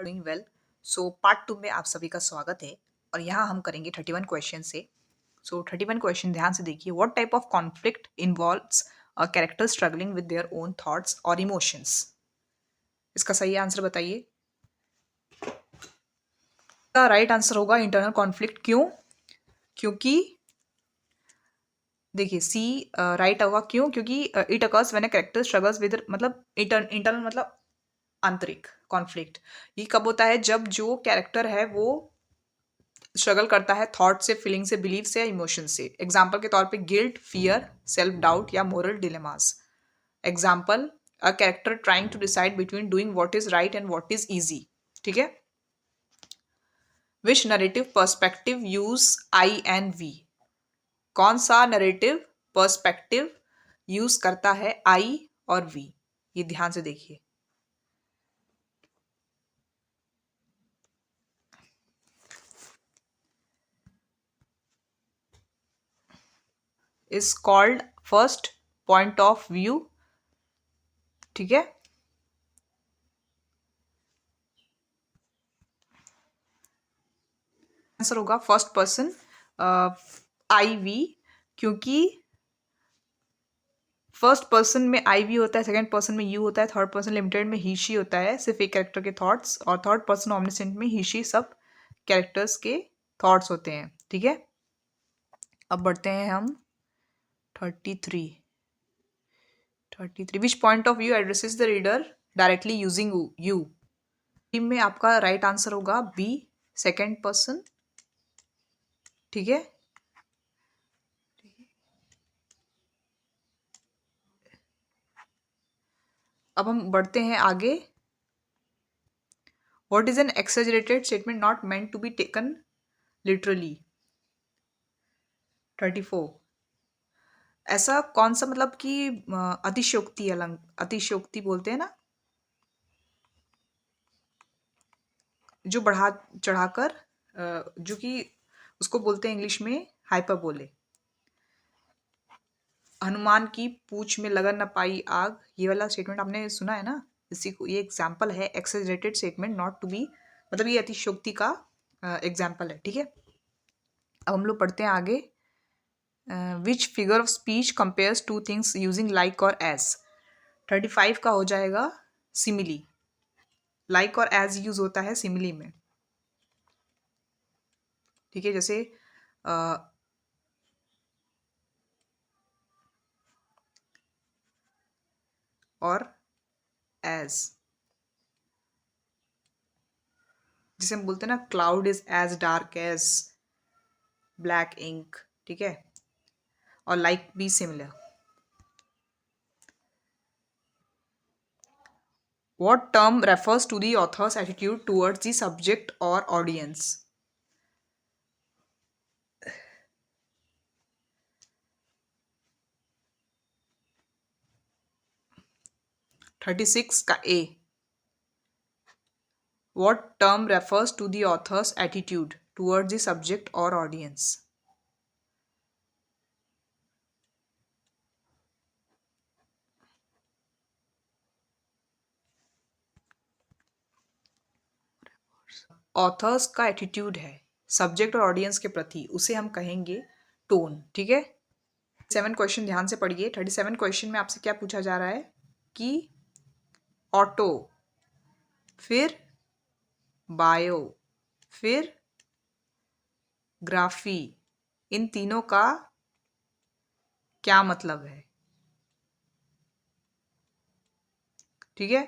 Doing well. So part 2 में आप सभी का स्वागत है और यहाँ हम करेंगे 31 क्वेश्चन से। सो 31 क्वेश्चन ध्यान से देखिए। What type of conflict involves a character struggling with their own thoughts और इमोशंस? इसका सही आंसर बताइए। इसका राइट आंसर होगा इंटरनल कॉन्फ्लिक्ट। क्यों? क्योंकि देखिए सी राइट होगा। क्यों? क्योंकि it occurs when a character struggles with, मतलब इंटरनल मतलब आंतरिक कॉन्फ्लिक्ट। ये कब होता है? जब जो कैरेक्टर है वो स्ट्रगल करता है थॉट से, फीलिंग से, बिलीव से या इमोशन से। एग्जाम्पल के तौर पे गिल्ट, फियर, सेल्फ डाउट या moral dilemmas. Example, a character trying to decide between doing what is right and what is easy. ठीक है। Which narrative perspective use I and we? कौन सा नरेटिव पर्सपेक्टिव यूज करता है आई और we? ये ध्यान से देखिए। Is called first point of view. ठीक है। आंसर होगा फर्स्ट पर्सन आई वी, क्योंकि फर्स्ट पर्सन में आई वी होता है, सेकंड पर्सन में यू होता है, थर्ड पर्सन लिमिटेड में ही शी होता है, सिर्फ एक कैरेक्टर के थॉट्स, और थर्ड पर्सन ऑमनिसेंट में ही शी सब कैरेक्टर्स के थॉट्स होते हैं। ठीक है। अब बढ़ते हैं हम 33। Which point of view addresses the reader directly using you? Team में आपका राइट आंसर होगा बी, सेकेंड पर्सन। ठीक है। अब हम बढ़ते हैं आगे। What is an exaggerated statement not meant to be taken literally? 34। ऐसा कौन सा, मतलब कि अतिशयोक्ति, अतिशयोक्ति बोलते हैं ना, जो बढ़ा चढ़ाकर, जो कि उसको बोलते हैं इंग्लिश में हाइपरबोले। हनुमान की पूंछ में लगन न पाई आग, ये वाला स्टेटमेंट आपने सुना है ना? इसी को, ये एग्जाम्पल है exaggerated statement not to be, मतलब ये अतिशयोक्ति का एग्जाम्पल है। ठीक है। अब हम लोग पढ़ते हैं आगे। Which figure of speech compares two things using like और एज? 35 का हो जाएगा सिमिली। लाइक और एज यूज होता है सिमिली में। ठीक है। जैसे और एज, जिसे हम बोलते हैं ना, cloud is as dark as black ink. ठीक है। और like be similar. What term refers to the author's attitude towards the subject or audience? 36 का A. What term refers to the author's attitude towards the subject or audience? Authors का attitude है subject और audience के प्रति, उसे हम कहेंगे tone. ठीक है। 7 क्वेश्चन ध्यान से पढ़िए। 37 क्वेश्चन में आपसे क्या पूछा जा रहा है कि ऑटो, फिर बायो, फिर ग्राफी, इन तीनों का क्या मतलब है? ठीक है।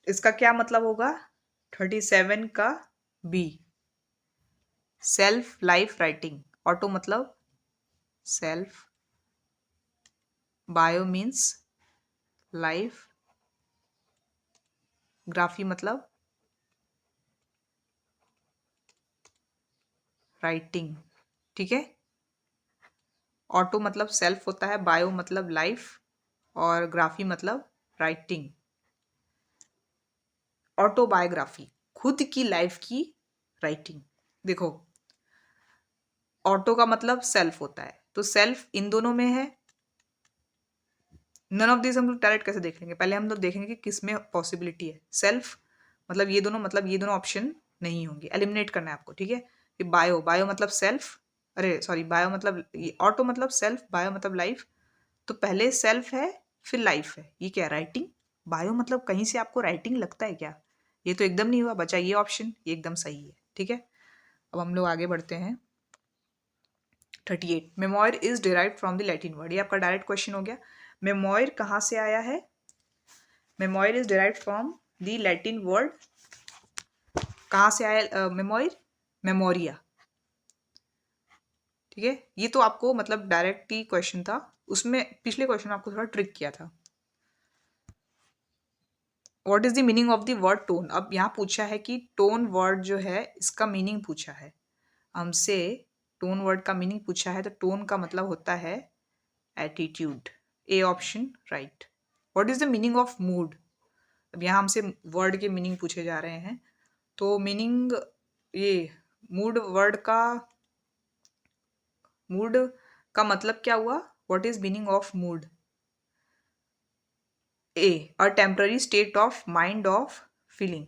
इसका क्या मतलब होगा? 37 का B, self life writing. Auto मतलब self, bio means life, graphy मतलब राइटिंग। ठीक है। ऑटो मतलब सेल्फ होता है, बायो मतलब लाइफ, और ग्राफी मतलब राइटिंग। ऑटोबायोग्राफी, खुद की लाइफ की राइटिंग। देखो, ऑटो का मतलब सेल्फ होता है, तो सेल्फ इन दोनों में है। नन ऑफ दिस हम लोग डायरेक्ट कैसे देख लेंगे, पहले हम लोग देखेंगे कि किस में पॉसिबिलिटी है। सेल्फ मतलब ये दोनों ऑप्शन नहीं होंगे, एलिमिनेट करना है आपको, ठीक है। फिर बायो, बायो मतलब सेल्फ, अरे सॉरी, बायो मतलब ऑटो मतलब सेल्फ, बायो मतलब लाइफ। तो पहले सेल्फ है फिर लाइफ है, ये क्या राइटिंग। बायो मतलब कहीं से आपको राइटिंग लगता है क्या, ये तो एकदम नहीं हुआ बचा ये ऑप्शन, ये एकदम सही है, ठीक है। अब हम लोग आगे बढ़ते हैं। 38, memoir is derived from the Latin word, ये आपका डायरेक्ट क्वेश्चन हो गया। मेमोयर कहाँ से आया है, memoir is derived from the Latin word, कहाँ से आया मेमोयर, मेमोरिया, ठीक है। ये तो आपको मतलब डायरेक्ट ही क्वेश्चन था, उसमें पिछले क्वेश्चन में आपको थोड़ा ट्रिक किया था। What is the meaning of the word tone, अब यहाँ पूछा है कि टोन वर्ड जो है इसका मीनिंग पूछा है हमसे, टोन वर्ड का मीनिंग पूछा है, तो टोन का मतलब होता है attitude, A option right. What is the meaning of mood, अब यहाँ हमसे वर्ड के मीनिंग पूछे जा रहे हैं, तो मीनिंग ये मूड का मतलब क्या हुआ, what is meaning of mood, A a temporary state of mind of feeling,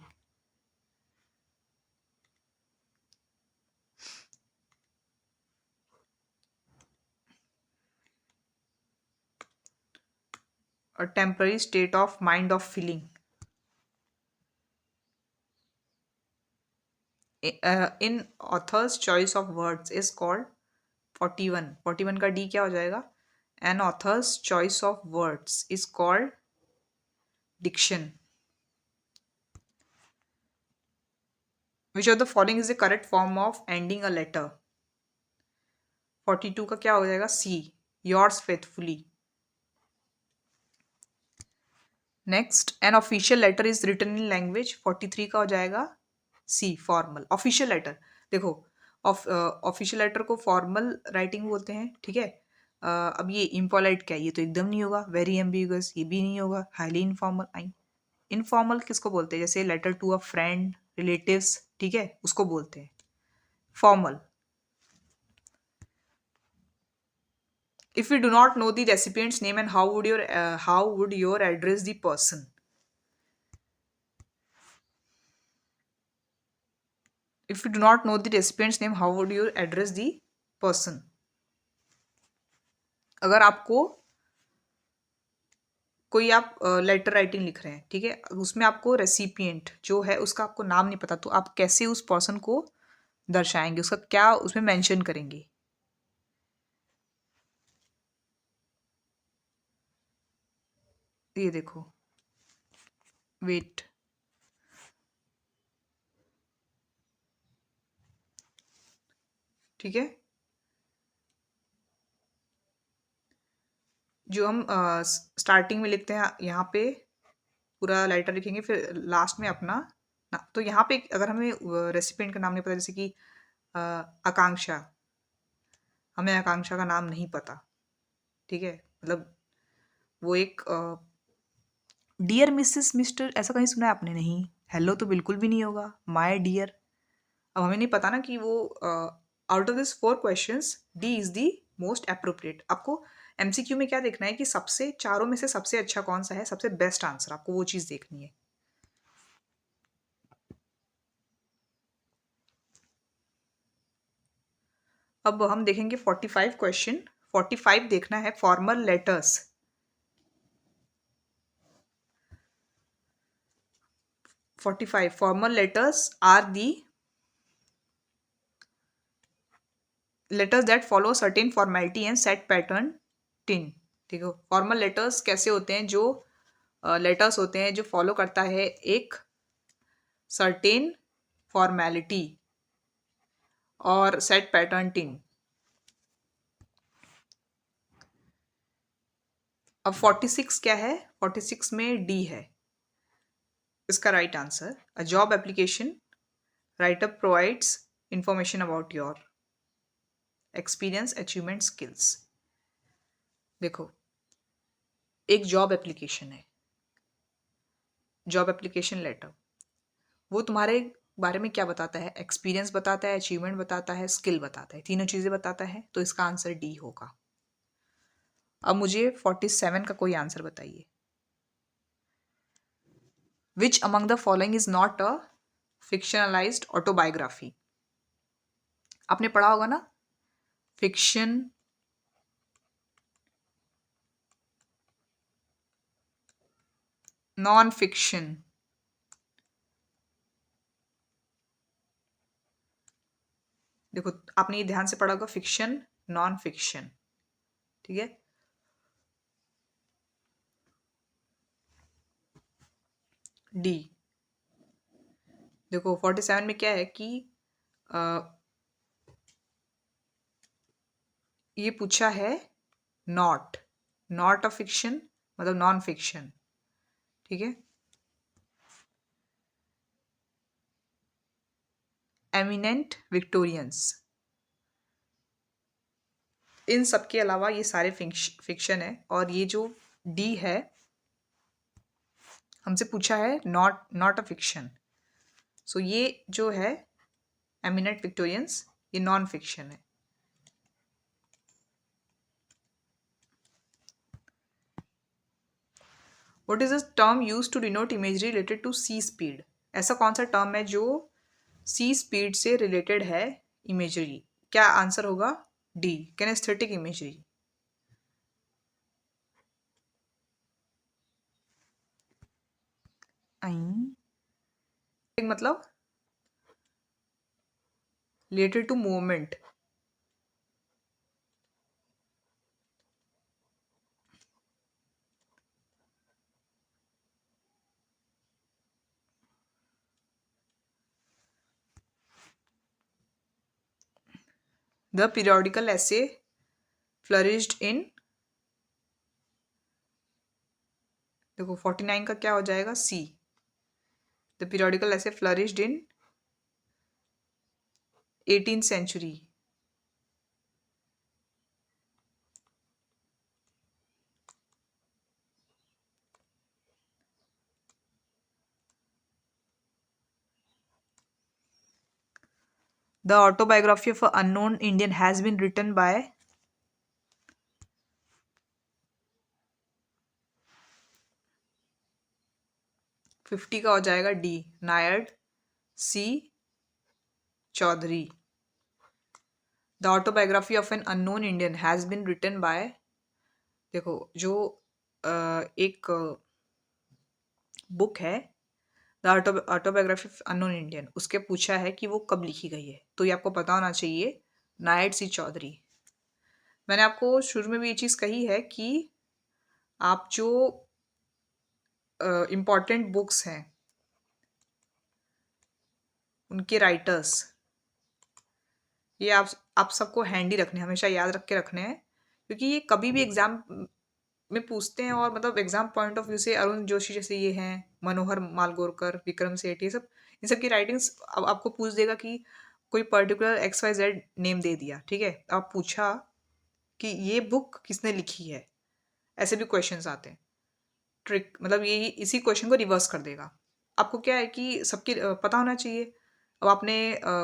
a temporary state of mind of feeling. In author's choice of words is called 41 का डी क्या हो जाएगा, an author's choice of words is called diction. Which of the following is the correct form of ending a letter, 42 का क्या हो जाएगा, C yours faithfully. Next, an official letter is written in language, 43 का हो जाएगा C formal. Official letter, देखो official letter को formal writing बोलते हैं, ठीक है। अब ये इम्पोलाइट क्या है, ये तो एकदम नहीं होगा, वेरी एम्बिगुअस ये भी नहीं होगा, हाईली इनफॉर्मल, आई इनफॉर्मल किसको बोलते हैं, जैसे letter to a friend, relatives, ठीक है, उसको बोलते हैं formal. If you do not know the recipient's name and how would your address the person, if you do not know the recipient's name how would you address the person, अगर आपको कोई आप letter writing लिख रहे हैं, ठीक है, उसमें आपको रेसिपिएंट जो है उसका आपको नाम नहीं पता, तो आप कैसे उस पर्सन को दर्शाएंगे, उसका क्या उसमें मेंशन करेंगे। ये देखो, वेट, ठीक है, जो हम स्टार्टिंग में लिखते हैं यहाँ पे पूरा लेटर लिखेंगे, फिर लास्ट में अपना तो यहाँ पे अगर हमें रेसिपिएंट का नाम नहीं पता, जैसे कि आकांक्षा, हमें आकांक्षा का नाम नहीं पता, ठीक है, मतलब वो एक डियर मिसेस मिस्टर ऐसा कहीं सुना है आपने, नहीं, हेलो तो बिल्कुल भी नहीं होगा, माय डियर। अब हमें नहीं पता ना कि वो out of this 4 questions D is the most appropriate. आपको एमसीक्यू में क्या देखना है कि सबसे चारों में से सबसे अच्छा कौन सा है, सबसे बेस्ट आंसर, आपको वो चीज़ देखनी है। अब हम देखेंगे 45 क्वेश्चन, 45 देखना है formal letters, 45 formal letters are the letters that follow certain formality and set pattern टिन, ठीक है। फॉर्मल लेटर्स कैसे होते हैं, जो लेटर्स होते हैं जो फॉलो करता है एक सर्टेन फॉर्मेलिटी और सेट पैटर्न टिन। अब 46 क्या है, 46 में डी है इसका right answer. A job application writeup provides information about your experience achievement skills. देखो, एक जॉब एप्लीकेशन है, जॉब एप्लीकेशन लेटर, वो तुम्हारे बारे में क्या बताता है? एक्सपीरियंस बताता है, अचीवमेंट बताता है, स्किल बताता है, तीनों चीज़ें बताता है, तो इसका आंसर डी होगा। अब मुझे 47 का कोई आंसर बताइए। Which among the following is not a fictionalised autobiography? आपने पढ़ा होगा ना, फिक्शन, नॉन फिक्शन। देखो आपने ये ध्यान से पढ़ा होगा, फिक्शन, नॉन फिक्शन, ठीक है। डी। देखो 47 में क्या है कि अ, ये पूछा है नॉट, नॉट अ फिक्शन मतलब नॉन फिक्शन, ठीक है। एमिनेंट विक्टोरियंस, इन सब के अलावा ये सारे फिक्शन है। और ये जो डी है हमसे पूछा है not not a fiction, so ये जो है एमिनेंट विक्टोरियंस, ये नॉन फिक्शन है। What is a term use to denote imagery related to sea speed? ऐसा कौन सा टर्म है जो सी स्पीड से रिलेटेड है इमेजरी? क्या आंसर होगा? D, kinaesthetic imagery. मतलब related to movement. The periodical essay flourished in, देखो 49 का क्या हो जाएगा? C, the periodical essay flourished in 18th century. The autobiography of an unknown Indian has been written by, 50 का हो जाएगा D, Nirad, C, Chaudhuri. The autobiography of an unknown Indian has been written by, देखो जो एक बुक है the autobiography of unknown Indian, उसके पूछा है कि वो कब लिखी गई है, तो ये आपको पता होना चाहिए, नायर्ड सी चौधरी। मैंने आपको शुरू में भी ये चीज़ कही है कि आप जो इम्पॉर्टेंट बुक्स हैं उनके राइटर्स, ये आप सबको हैंडी रखने, हमेशा याद रख के रखने हैं, क्योंकि ये कभी भी एग्जाम में पूछते हैं। और मतलब एग्जाम पॉइंट ऑफ व्यू से अरुण जोशी जैसे ये हैं, मनोहर मालगोरकर, विक्रम सेठ, ये सब, इन सब की राइटिंग्स अब आपको पूछ देगा कि कोई particular X Y Z name दे दिया, ठीक है, आप पूछा कि ये बुक किसने लिखी है, ऐसे भी क्वेश्चंस आते हैं। ट्रिक मतलब ये इसी क्वेश्चन को रिवर्स कर देगा। आपको क्या है कि सबकी पता होना चाहिए। अब आपने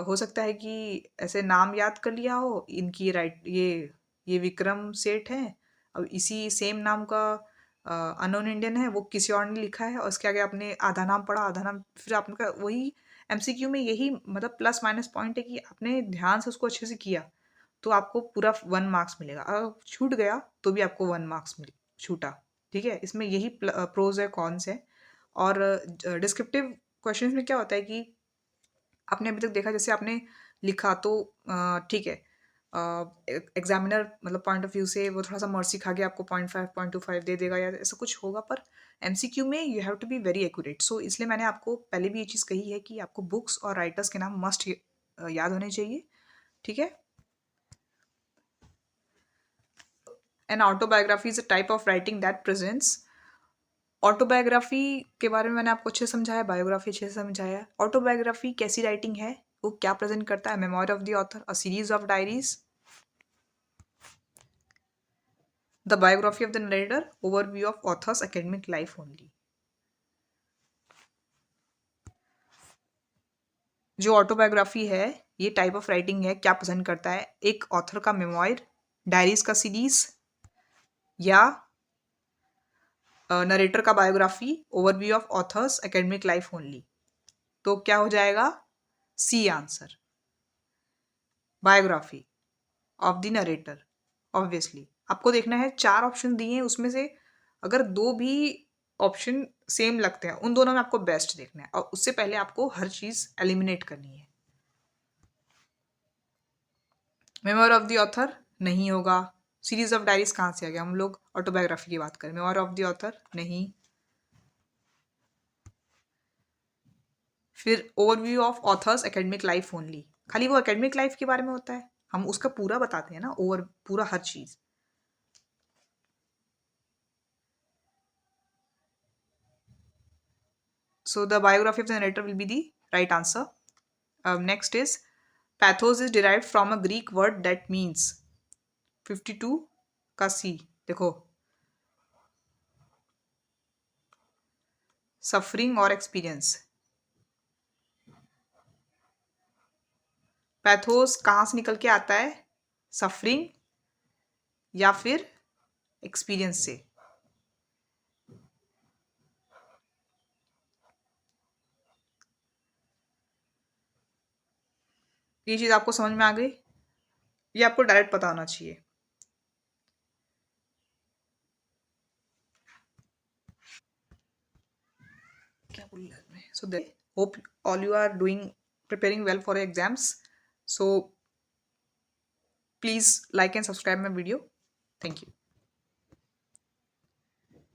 हो सकता है कि ऐसे नाम याद कर लिया हो इनकी, राइट, ये विक्रम सेठ है, अब इसी सेम नाम का अननोन इंडियन है, वो किसी और ने लिखा है, और उसके आगे आपने आधा नाम पढ़ा, आधा नाम, फिर आपने वही एमसीक्यू में यही मतलब प्लस माइनस पॉइंट है कि आपने ध्यान से उसको अच्छे से किया तो आपको पूरा 1 मार्क्स मिलेगा। अगर छूट गया तो भी आपको 1 मार्क्स मिले, छूटा, ठीक है। इसमें यही प्रोज है, कॉन्स है। और डिस्क्रिप्टिव क्वेश्चंस में क्या होता है कि आपने अभी तक देखा, जैसे आपने लिखा तो ठीक है, एग्जामिनर मतलब पॉइंट ऑफ व्यू से वो थोड़ा सा मर्सी खा के आपको 0.5 0.25 दे देगा या ऐसा कुछ होगा, पर एमसीक्यू में you have to be very accurate. So इसलिए मैंने आपको पहले भी ये चीज़ कही है कि आपको बुक्स और राइटर्स के नाम मस्ट याद होने चाहिए, ठीक है। An autobiography is a type of writing that presents, autobiography के बारे में मैंने आपको अच्छे से समझाया, बायोग्राफी अच्छे से समझाया। ऑटोबायोग्राफी कैसी राइटिंग है, वो क्या प्रेजेंट करता है? Memory of the author, a series of diaries, the biography of the narrator, overview of authors academic life only. जो ऑटोबायोग्राफी है, ये टाइप ऑफ राइटिंग है, क्या पसंद करता है? एक ऑथर का मेमोयर, डायरीज का सीरीज, या नरेटर का biography, overview of authors, academic life only. तो क्या हो जाएगा? C answer, biography of the narrator. Obviously आपको देखना है, 4 ऑप्शन दिए हैं, उसमें से अगर 2 भी ऑप्शन सेम लगते हैं, उन दोनों में आपको बेस्ट देखना है, और उससे पहले आपको हर चीज एलिमिनेट करनी है। मेमोर ऑफ द ऑथर नहीं होगा। सीरीज ऑफ डायरीज कहाँ से आ गया? हम लोग ऑटोबायोग्राफी की बात करें। मेमोर ऑफ द ऑथर नहीं। फिर overview of authors academic life only, खाली वो एकेडमिक लाइफ के बारे में होता है, हम उसका पूरा बताते हैं ना, ओवर पूरा हर चीज। So the biography of the narrator will be the right answer. Next is pathos is derived from a Greek word that means 52 का C देखो, सफरिंग और एक्सपीरियंस। पैथोस कहाँ से निकल के आता है? सफरिंग या फिर एक्सपीरियंस से। ये चीज आपको समझ में आ गई? ये आपको डायरेक्ट पता होना चाहिए। क्या बोल रहा है? So that hope all you are doing preparing well for your exams. So please like and subscribe my video. Thank you.